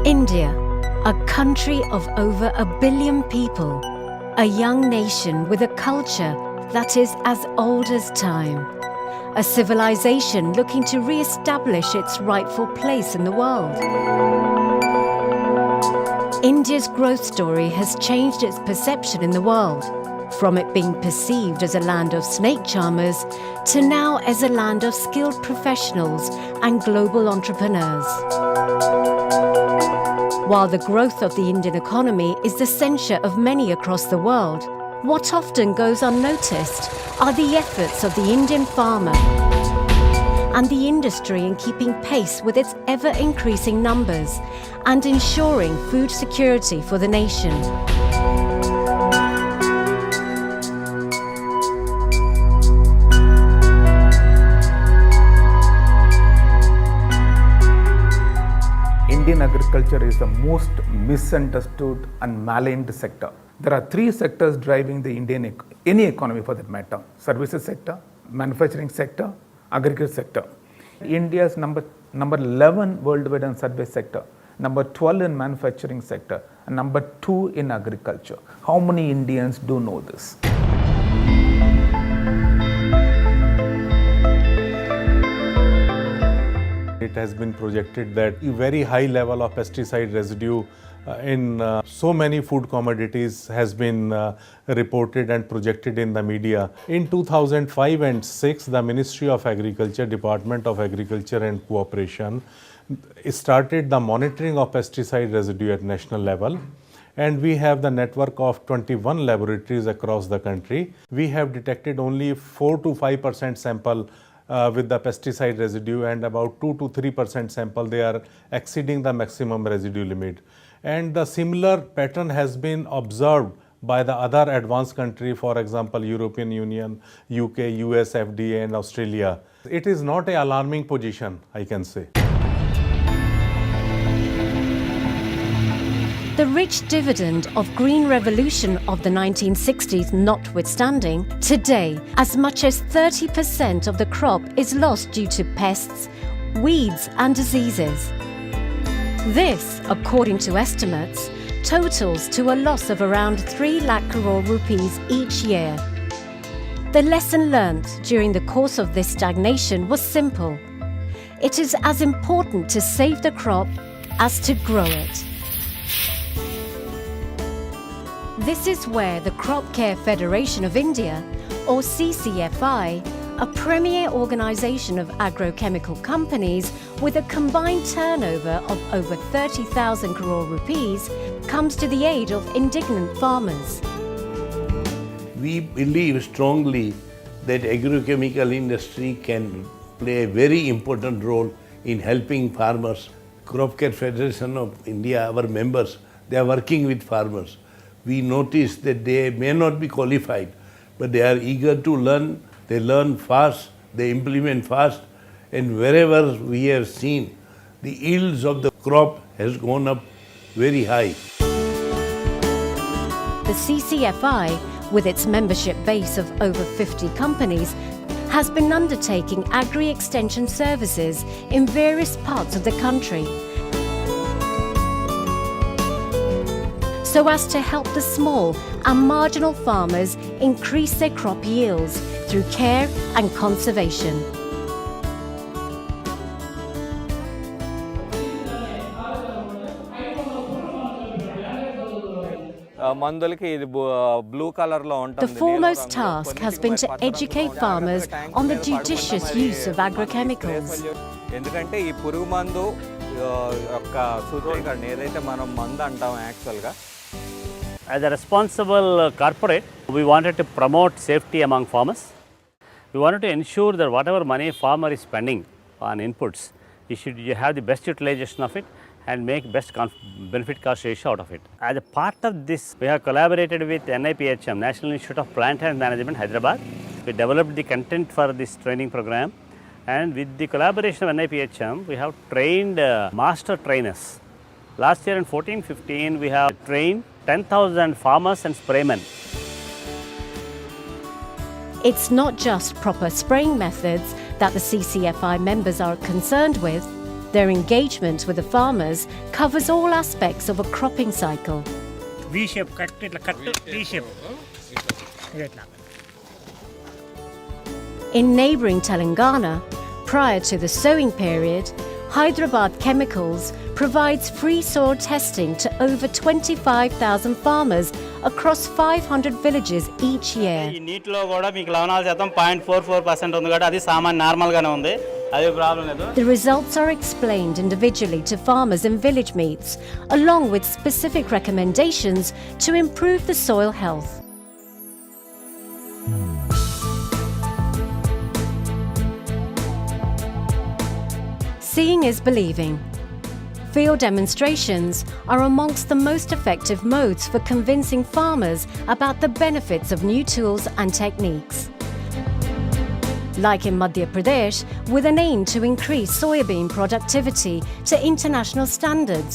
India, a country of over 1 billion people, a young nation with a culture that is as old as time, a civilization looking to re-establish its rightful place in the world. India's growth story has changed its perception in the world, from it being perceived as a land of snake charmers to now as a land of skilled professionals and global entrepreneurs. While the growth of the Indian economy is the censure of many across the world, what often goes unnoticed are the efforts of the Indian farmer and the industry in keeping pace with its ever-increasing numbers and ensuring food security for the nation. Indian agriculture is the most misunderstood and maligned sector. There are three sectors driving the any economy for that matter: services sector, manufacturing sector, agriculture sector. India is number 11 worldwide in service sector, number 12 in manufacturing sector, and number 2 in agriculture. How many Indians do know this? It has been projected that a very high level of pesticide residue in so many food commodities has been reported and projected in the media. In 2005 and 6, the Ministry of Agriculture, Department of Agriculture and Cooperation started the monitoring of pesticide residue at national level. And we have the network of 21 laboratories across the country. We have detected only 4 to 5% sample with the pesticide residue, and about 2 to 3% sample they are exceeding the maximum residue limit. And the similar pattern has been observed by the other advanced country, for example European Union, UK, US, FDA and Australia. It is not an alarming position, I can say. The rich dividend of green revolution of the 1960s notwithstanding, today as much as 30% of the crop is lost due to pests, weeds and diseases. This, according to estimates, totals to a loss of around 3 lakh crore rupees each year. The lesson learnt during the course of this stagnation was simple. It is as important to save the crop as to grow it. This is where the Crop Care Federation of India, or CCFI, a premier organisation of agrochemical companies with a combined turnover of over 30,000 crore rupees, comes to the aid of indignant farmers. We believe strongly that agrochemical industry can play a very important role in helping farmers. Crop Care Federation of India, our members, they are working with farmers. We notice that they may not be qualified, but they are eager to learn. They learn fast, they implement fast, and wherever we have seen, the yields of the crop has gone up very high. The CCFI, with its membership base of over 50 companies, has been undertaking agri-extension services in various parts of the country, so as to help the small and marginal farmers increase their crop yields through care and conservation. The foremost task has been to educate farmers on the judicious use of agrochemicals. As a responsible corporate, we wanted to promote safety among farmers. We wanted to ensure that whatever money farmer is spending on inputs, you have the best utilization of it and make best benefit cost ratio out of it. As a part of this, we have collaborated with NIPHM, National Institute of Plant Health Management, Hyderabad. We developed the content for this training program, and with the collaboration of NIPHM, we have trained master trainers. Last year in 14-15, we have trained 10,000 farmers and spraymen. It's not just proper spraying methods that the CCFI members are concerned with. Their engagement with the farmers covers all aspects of a cropping cycle. V shape, cut V shape. In neighbouring Telangana, prior to the sowing period, Hyderabad Chemicals provides free soil testing to over 25,000 farmers across 500 villages each year. ఈ నీటిలో కూడా మీకు లవణాల శాతం 0.44% ఉంది కాబట్టి అది సామాన్య నార్మల్గానే ఉంది, అది ప్రాబ్లం లేదు. The results are explained individually to farmers in village meets, along with specific recommendations to improve the soil health. Seeing is believing. Field demonstrations are amongst the most effective modes for convincing farmers about the benefits of new tools and techniques. Like in Madhya Pradesh, with an aim to increase soybean productivity to international standards,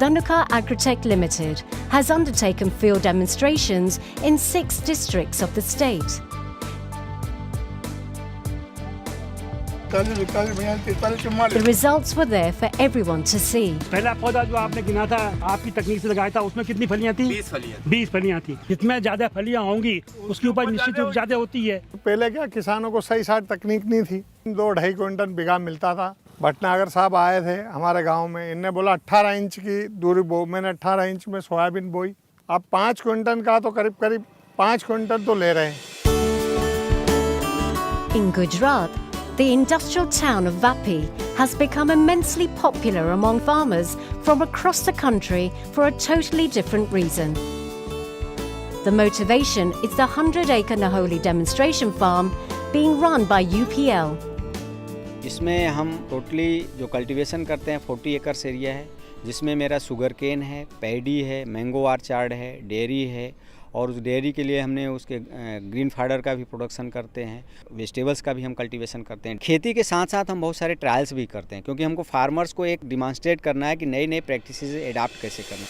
Dhanuka Agritech Limited has undertaken field demonstrations in 6 districts of the state. The results were there for everyone to see. पहला पौधा जो आपने गिना था, आपकी तकनीक से लगाया था, उसमें कितनी फलियां थी? 20 फलियां थी। जितने ज्यादा फलियां होंगी, उसकी उपज निश्चित रूप ज्यादा होती है। पहले क्या किसानों को सही सारी तकनीक नहीं थी, 2-2.5 क्विंटल बीघा मिलता था। भटनागर साहब आए थे हमारे गांव में, इनने बोला 18 इंच की दूरी बो, मैंने 18 इंच में सोयाबीन बोई। अब 5 क्विंटल का तो करीब 5 क्विंटल तो ले रहे हैं। In Gujarat, the industrial town of Vapi has become immensely popular among farmers from across the country for a totally different reason. The motivation is the 100-acre Naholi demonstration farm being run by UPL. इसमें हम totally जो cultivation करते हैं 40 acres area है, जिसमें मेरा sugar cane है, paddy है, मैंगो ऑर्चार्ड है, डेयरी है, और उस डेयरी के लिए हमने उसके ग्रीन फाइडर का भी प्रोडक्शन करते हैं, वेजिटेबल्स का भी हम कल्टीवेशन करते हैं। खेती के साथ साथ हम बहुत सारे ट्रायल्स भी करते हैं, क्योंकि हमको फार्मर्स को एक डिमॉन्स्ट्रेट करना है कि नई प्रैक्टिसेस एडाप्ट कैसे करना।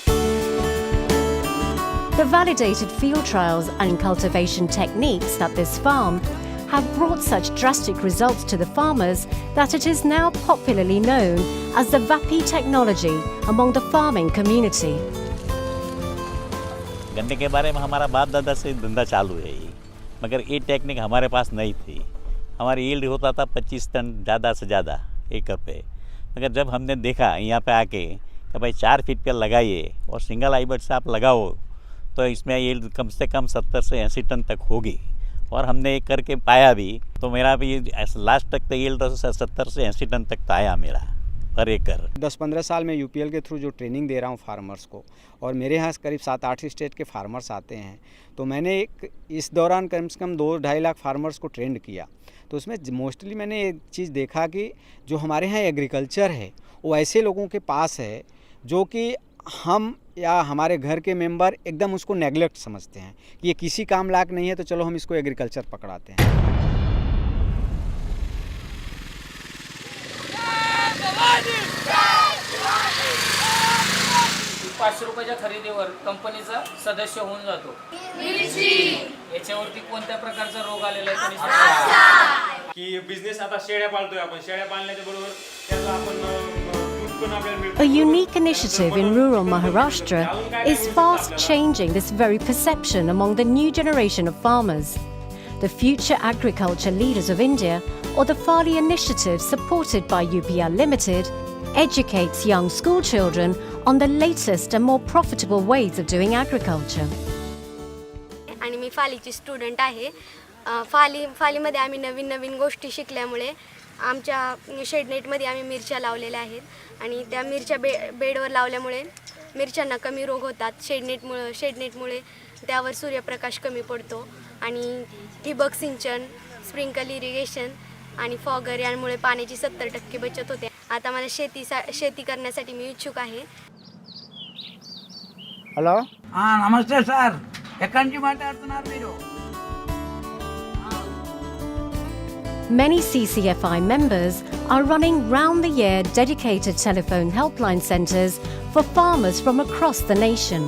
The validated field trials and cultivation techniques at this farm have brought such drastic results to the farmers that it is now popularly known as the Vapi technology among the farming community. गन्ने के बारे में हमारा बाप दादा से धंधा चालू है ये, मगर ये टेक्निक हमारे पास नहीं थी। हमारी यील्ड होता था 25 टन ज़्यादा से ज़्यादा एकड़ पे, मगर जब हमने देखा यहाँ पे आके कि भाई 4 फीट पे लगाइए और सिंगल हाइब्रिड से आप लगाओ तो इसमें यील्ड कम से कम 70 से 80 टन तक होगी, और हमने एक करके पाया भी, तो मेरा भी लास्ट तक तो यील्ड 70 से 80 टन तक तो आया मेरा पर एकड़। 10-15 साल में यूपीएल के थ्रू जो ट्रेनिंग दे रहा हूँ फार्मर्स को, और मेरे यहाँ करीब 7-8 स्टेट के फार्मर्स आते हैं, तो मैंने इस दौरान कम से कम 2-2.5 लाख फार्मर्स को ट्रेंड किया। तो उसमें मोस्टली मैंने एक चीज़ देखा कि जो हमारे यहाँ एग्रीकल्चर है वो ऐसे लोगों के पास है जो कि हम या हमारे घर के मेंबर एकदम उसको नेगलेक्ट समझते हैं कि ये किसी काम लायक नहीं है, तो चलो हम इसको एग्रीकल्चर पकड़ाते हैं। ₹500 खरेदीवर कंपनीचा सदस्य होऊन जातो। याच्यावरती कोणत्या प्रकारचा रोग आलेला आहे की बिझनेस आता शेळ्या पाळतोय आपण, शेळ्या पाळण्याच्या बरोबर त्याला आपण A unique initiative in rural Maharashtra is fast changing this very perception among the new generation of farmers. The Future Agriculture Leaders of India, or the Farley Initiative supported by UPL Limited, educates young school children on the latest and more profitable ways of doing agriculture. आणि मी फालीची student आहे। फालीमध्ये आम्ही नवीन गोष्टी शिकल्यामुळे आमच्या शेडनेटमध्ये आम्ही मिरच्या लावलेल्या आहेत आणि त्या मिरच्या बेडवर लावल्यामुळे मिरच्यांना कमी रोग होतात। शेडनेटमुळे त्यावर सूर्यप्रकाश कमी पडतो आणि ठिबक सिंचन, स्प्रिंकल इरिगेशन आणि फॉगर यामुळे पाण्याची 70% बचत होते। आता मला शेती करण्यासाठी मी इच्छुक आहे। హలో నమస్తే సార్, ఎక్కడి నుంచి మాట్లాడుతున్నారు మీరు? Many CCFI members are running round-the-year dedicated telephone helpline centres for farmers from across the nation.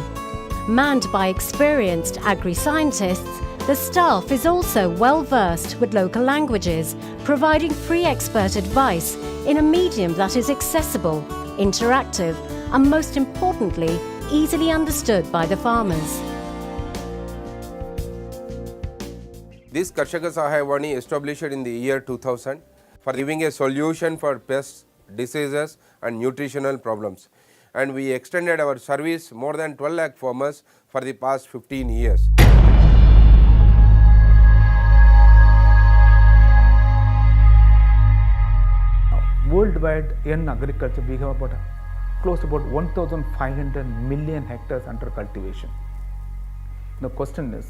Manned by experienced agri-scientists The staff is also well versed with local languages, providing free expert advice in a medium that is accessible, interactive, and most importantly, easily understood by the farmers. This Karshaka Sahayavani established in the year 2000 for giving a solution for pests, diseases and nutritional problems, and we extended our service more than 12 lakh farmers for the past 15 years. Worldwide in agriculture, we have about close to about 1,500 million hectares under cultivation. The question is,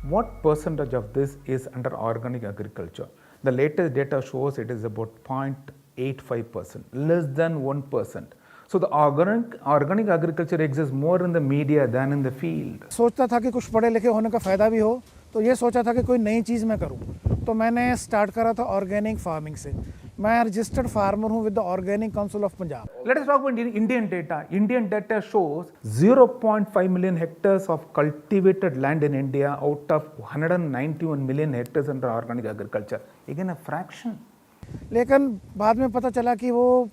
what percentage of this is under organic agriculture? The latest data shows it is about 0.85%, less than 1%. So the organic agriculture exists more in the media than in the field. सोचता था कि कुछ पढ़े लिखे होने का फ़ायदा भी हो, तो ये सोचा था कि कोई नई चीज़ मैं करूं, तो मैंने स्टार्ट करा था ऑर्गेनिक फार्मिंग से. मैं रजिस्टर्ड फार्मर हूं with the organic council of Punjab. Let us talk about Indian data. Indian data shows 0.5 million hectares of cultivated land in India out of 191 million hectares under organic agriculture. Again a fraction. लेकिन बाद में पता चला कि वो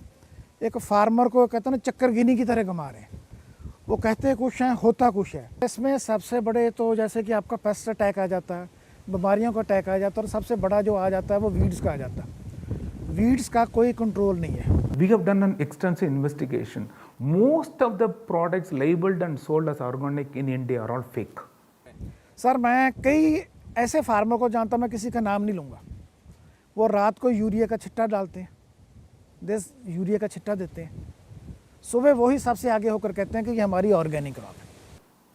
एक farmer को कहते हैं ना चक्करगिनी की तरह कमा रहे हैं. वो कहते कुछ हैं, होता कुछ है. इसमें सबसे बड़े तो जैसे कि आपका पेस्ट अटैक आ जाता है, बीमारियों का अटैक आ जाता है, और सबसे बड़ा जो आ जाता है वो वीड्स का आ जाता है. वीड्स का कोई कंट्रोल नहीं है. We have done an extensive investigation. Most of the products labeled and sold as organic in India are all fake. Sir मैं कई ऐसे फार्मर को जानता, मैं किसी का नाम नहीं लूँगा, वो रात को यूरिया का छिट्टा डालते हैं, यूरिया का छिट्टा देते हैं, सुबह वही सबसे आगे होकर कहते हैं कि ये हमारी ऑर्गेनिक क्रॉप है.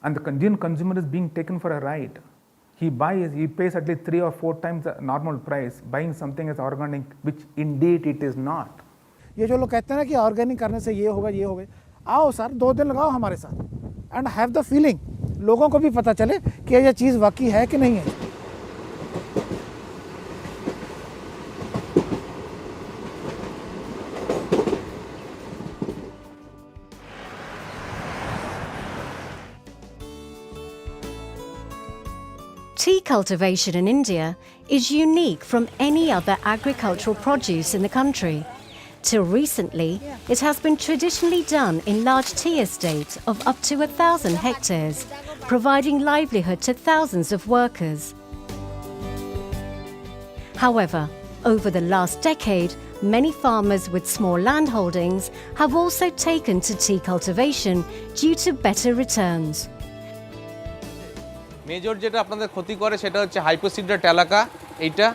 And the Indian consumer is being taken for a ride. He pays at least 3 or 4 times the normal price buying something as organic, which indeed it is not. ये जो लोग कहते हैं ना कि ऑर्गेनिक करने से ये होगा, ये होगा, आओ सर 2 दिन लगाओ हमारे साथ एंड हैव द फीलिंग, लोगों को भी पता चले कि ये चीज़ वाकई है कि नहीं है. Tea cultivation in India is unique from any other agricultural produce in the country. Till recently, it has been traditionally done in large tea estates of up to 1,000 hectares, providing livelihood to thousands of workers. However, over the last decade, many farmers with small landholdings have also taken to tea cultivation due to better returns. Major যেটা আপনাদের ক্ষতি করে সেটা হচ্ছে হাইপোসিডরা ট্যালাকা এইটা,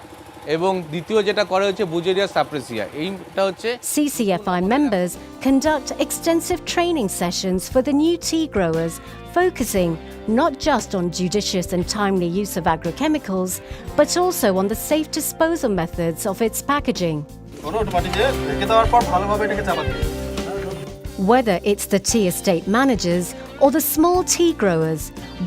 এবং দ্বিতীয় যেটা করে হচ্ছে বুজেরিয়া সাপ্রেসিয়া. এইটা হচ্ছে CCFI members conduct extensive training sessions for the new tea growers, focusing not just on judicious and timely use of agrochemicals, but also on the safe disposal methods of its packaging. Whether it's the tea estate managers or the small tea growers,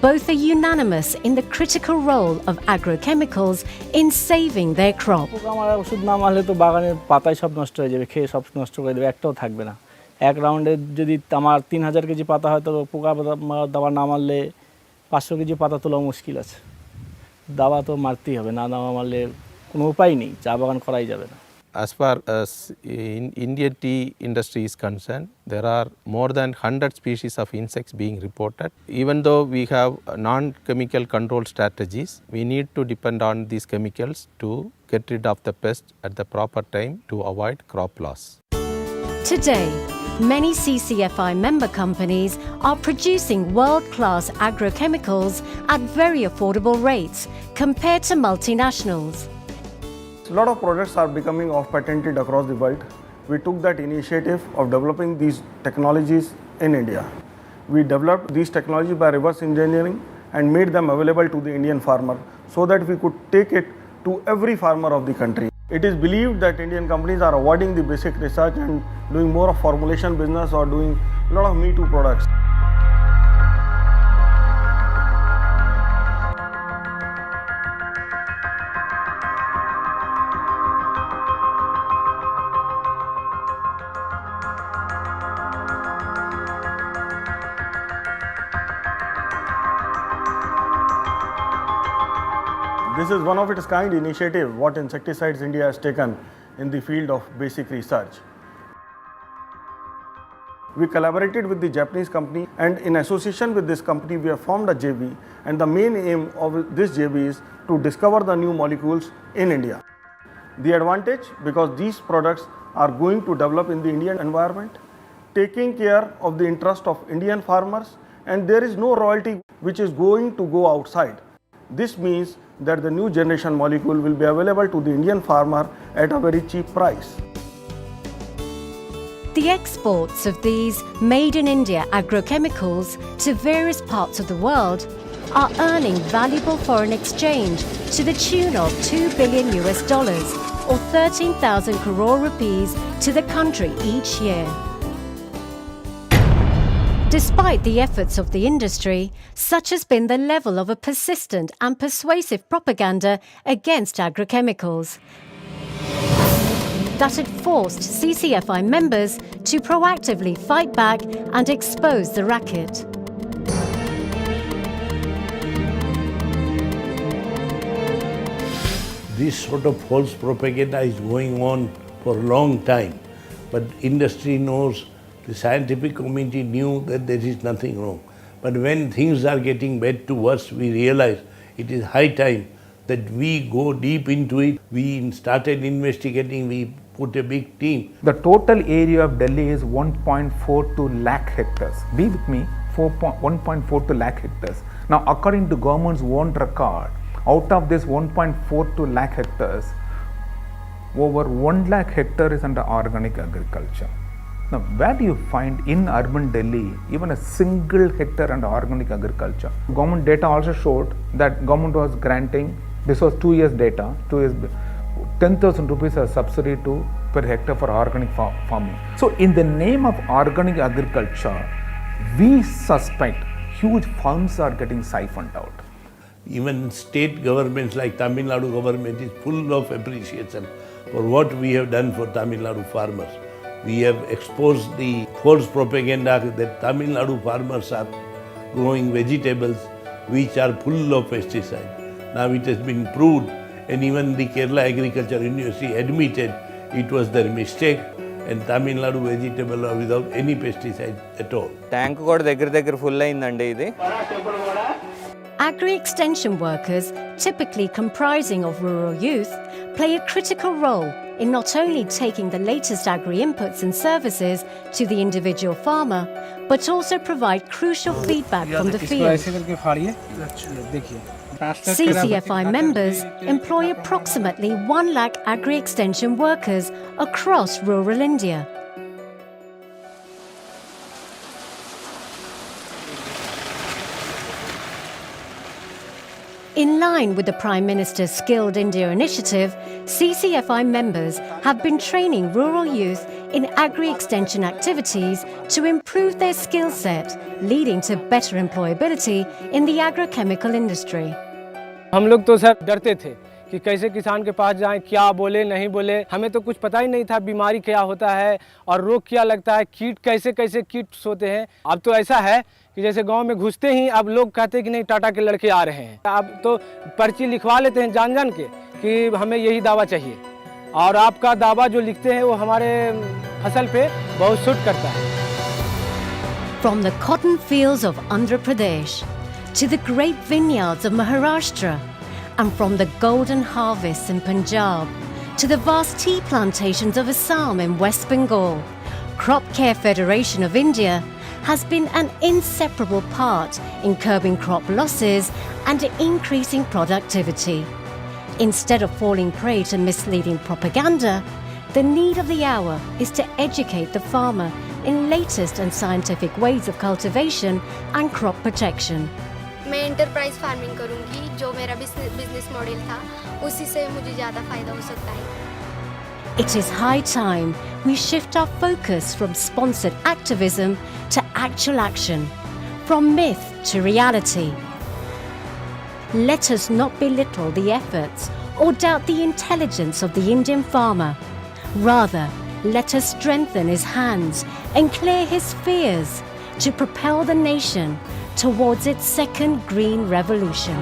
both are unanimous in the critical role of agrochemicals in saving their crop. পোকামারা ওষুধ না মারলে তো বাগানের পাতায় সব নষ্ট হয়ে যাবে, খেয়ে সব নষ্ট করে দেবে, একটাও থাকবে না. এক রাউন্ডে যদি আমার 3000 কেজি পাতা হয়, তো পোকা দাবা না মারলে 500 কেজি পাতা তোলা মুশকিল আছে. দাবা তো মারতেই হবে, না দাবা মারলে কোনো উপায় নেই, চা বাগান করাই যাবে না. As far as Indian tea industry is concerned, there are more than 100 species of insects being reported. Even though we have non-chemical control strategies, we need to depend on these chemicals to get rid of the pest at the proper time to avoid crop loss. Today, many CCFI member companies are producing world-class agrochemicals at very affordable rates compared to multinationals. A lot of products are becoming off-patented across the world. We took that initiative of developing these technologies in India. We developed these technologies by reverse engineering and made them available to the Indian farmer so that we could take it to every farmer of the country. It is believed that Indian companies are avoiding the basic research and doing more of formulation business or doing a lot of me-too products. This is one of its kind initiative what Insecticides India has taken in the field of basic research. We collaborated with the Japanese company, and in association with this company we have formed a JV, and the main aim of this JV is to discover the new molecules in India. The advantage, because these products are going to develop in the Indian environment, taking care of the interest of Indian farmers, and there is no royalty which is going to go outside. This means that the new generation molecule will be available to the Indian farmer at a very cheap price. The exports of these made in India agrochemicals to various parts of the world are earning valuable foreign exchange to the tune of $2 billion or 13,000 crore rupees to the country each year. Despite the efforts of the industry, such has been the level of a persistent and persuasive propaganda against agrochemicals that had forced CCFI members to proactively fight back and expose the racket. This sort of false propaganda is going on for a long time, but industry knows, the scientific community knew that there is nothing wrong. But when things are getting bad to worse, we realize it is high time that we go deep into it. We started investigating, we put a big team. The total area of Delhi is 1.42 lakh hectares. Be with me, 1.42 lakh hectares. Now, according to government's own record, out of this 1.42 lakh hectares, over 1 lakh hectare is under organic agriculture. Now, where do you find in urban Delhi even a single hectare under organic agriculture? Government data also showed that government was granting, this was 2 years data, 2 years, 10,000 rupees as subsidy to per hectare for organic farming. So, in the name of organic agriculture, we suspect huge funds are getting siphoned out. Even state governments like Tamil Nadu government is full of appreciation for what we have done for Tamil Nadu farmers. We have exposed the false propaganda that Tamil Nadu farmers are growing vegetables which are full of pesticides. Now it has been proved, and even the Kerala Agriculture University admitted it was their mistake, and Tamil Nadu vegetable are without any pesticide at all. Tank kuda దగ్గర full అయిందండి ఇది. Agri-extension workers, typically comprising of rural youth, play a critical role in not only taking the latest agri-inputs and services to the individual farmer, but also provide crucial feedback from the field. CCFI members employ approximately 1 lakh agri-extension workers across rural India. In line with the Prime Minister's Skilled India initiative, CCFI members have been training rural youth in agri-extension activities to improve their skill set, leading to better employability in the agrochemical industry. हम लोग तो sir डरते थे कि कैसे किसान के पास जाएं, क्या बोले नहीं बोले, हमें तो कुछ पता ही नहीं था बीमारी क्या होता है और रोग क्या लगता है, कीट कैसे कैसे कीट होते हैं। अब तो ऐसा है कि जैसे गांव में घुसते ही अब लोग कहते हैं कि नहीं टाटा के लड़के आ रहे हैं। अब तो पर्ची लिखवा लेते हैं जान जान के कि हमें यही दावा चाहिए, और आपका दावा जो लिखते हैं वो हमारे फसल पे बहुत सूट करता है। From the cotton fields of Andhra Pradesh to the grape vineyards of Maharashtra, and from the golden harvests in Punjab to the vast tea plantations of Assam in West Bengal, Crop Care Federation of India has been an inseparable part in curbing crop losses and increasing productivity. Instead of falling prey to misleading propaganda, the need of the hour is to educate the farmer in latest and scientific ways of cultivation and crop protection. मैं enterprise farming करूंगी, जो मेरा business model था उसी से मुझे ज़्यादा फ़ायदा हो सकता है। It is high time we shift our focus from sponsored activism to actual action, from myth to reality. Let us not belittle the efforts or doubt the intelligence of the Indian farmer. Rather, let us strengthen his hands and clear his fears to propel the nation towards its second green revolution.